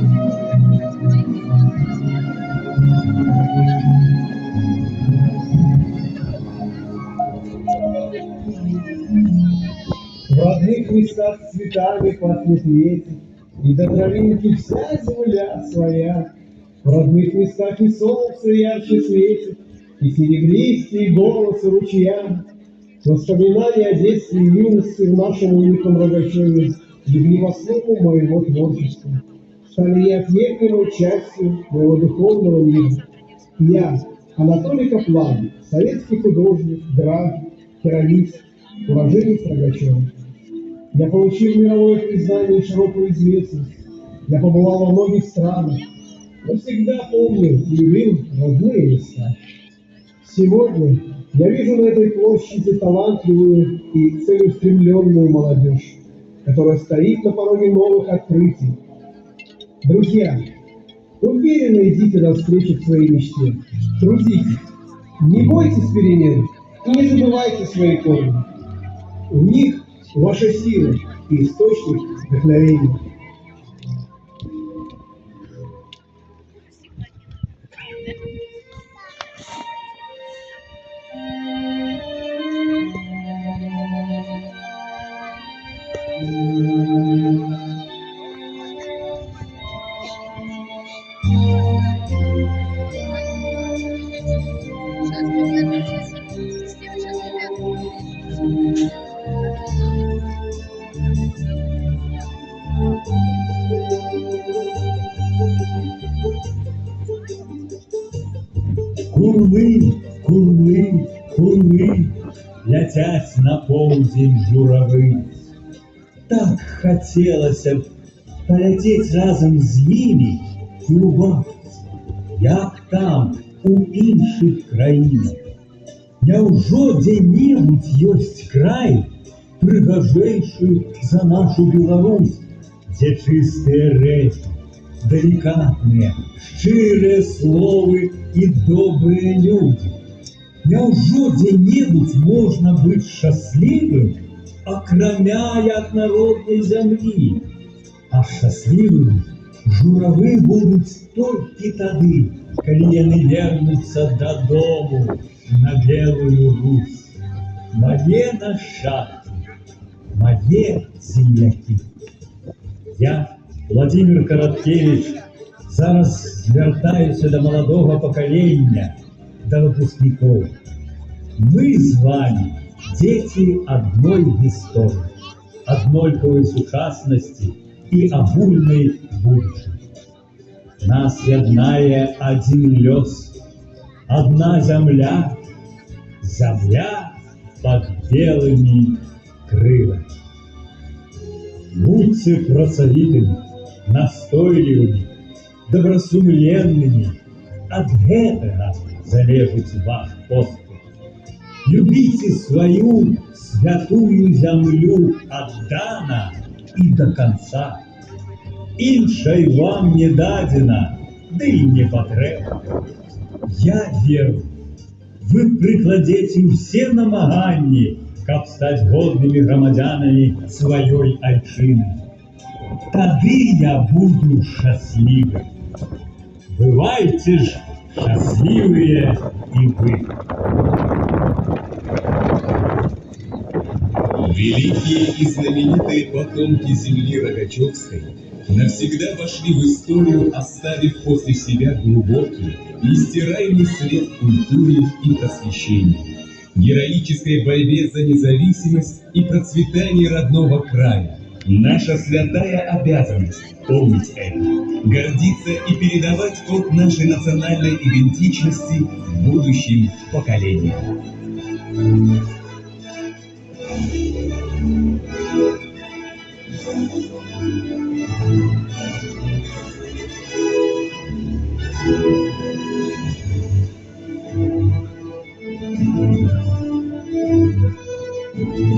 В родных местах цветами пахнет ветер, и до травинки вся земля своя. В родных местах и солнце ярче светит, и серебристый голос ручья. Воспоминания о детстве и юности в нашем уютном Рогачеве легли в основу моего творчества, стали неотъемлемой частью моего духовного мира. Я, Анатолий Каплан, советский художник, график, керамист, уроженец Рогачева. Я получил мировое признание и широкую известность. Я побывал во многих странах, но всегда помнил и любил родные места. Сегодня я вижу на этой площади талантливую и целеустремленную молодежь, которая стоит на пороге новых открытий. Друзья, уверенно идите навстречу к своей мечте. Трудитесь, не бойтесь перемен и не забывайте свои корни. В них ваша сила и источник вдохновения. Курлы, курлы, курлы, летять на полдень журавы. Так хотелось полететь разом з ними і убачить, як там у іншых краінах. Няўжо дзе-небудзь ёсць край, прыгажэйшы за нашу Беларусь, дзе чыстыя рэчы, делікатныя, шчырыя словы і добрыя людзі. Няўжо дзе-небудзь можна быць шчаслівым, акрамя як народнай зямлі? А шчаслівымі журавы будуць толькі тады, калі яны вернуцца дадому на Белую Русь. Мае нашчадкі, мае землякі. Я, Владимир Караткевич, зараз звяртаюся да маладога пакалення, да выпускнікоў. Мы з вами дзеці адной гісторыі, аднолькавай сучаснасці і агульнай будучыні. Нас яднае адзін лёс, адна зямля, зямля под белымі крыламі. Будьце працавітымі, настойлівымі, добрасумленнымі. Ад гэтага залежыць ваш поспех. Любіце сваю святую зямлю аддана і до конца. Іншай вам не дадзена, ды і не патрэбна. Я веру, вы прыкладзеце ўсе намаганні, каб стаць годнымі грамадзянамі сваёй айчыны. Тады я буду шчаслівым. Бывайце ж счастливые и вы. Великие и знаменитые потомки земли Рогачевской навсегда вошли в историю, оставив после себя глубокий и нестираемый след в культуре и просвещении, героической борьбе за независимость и процветание родного края. Наша святая обязанность помнить это, гордиться и передавать код нашей национальной идентичности будущим поколениям.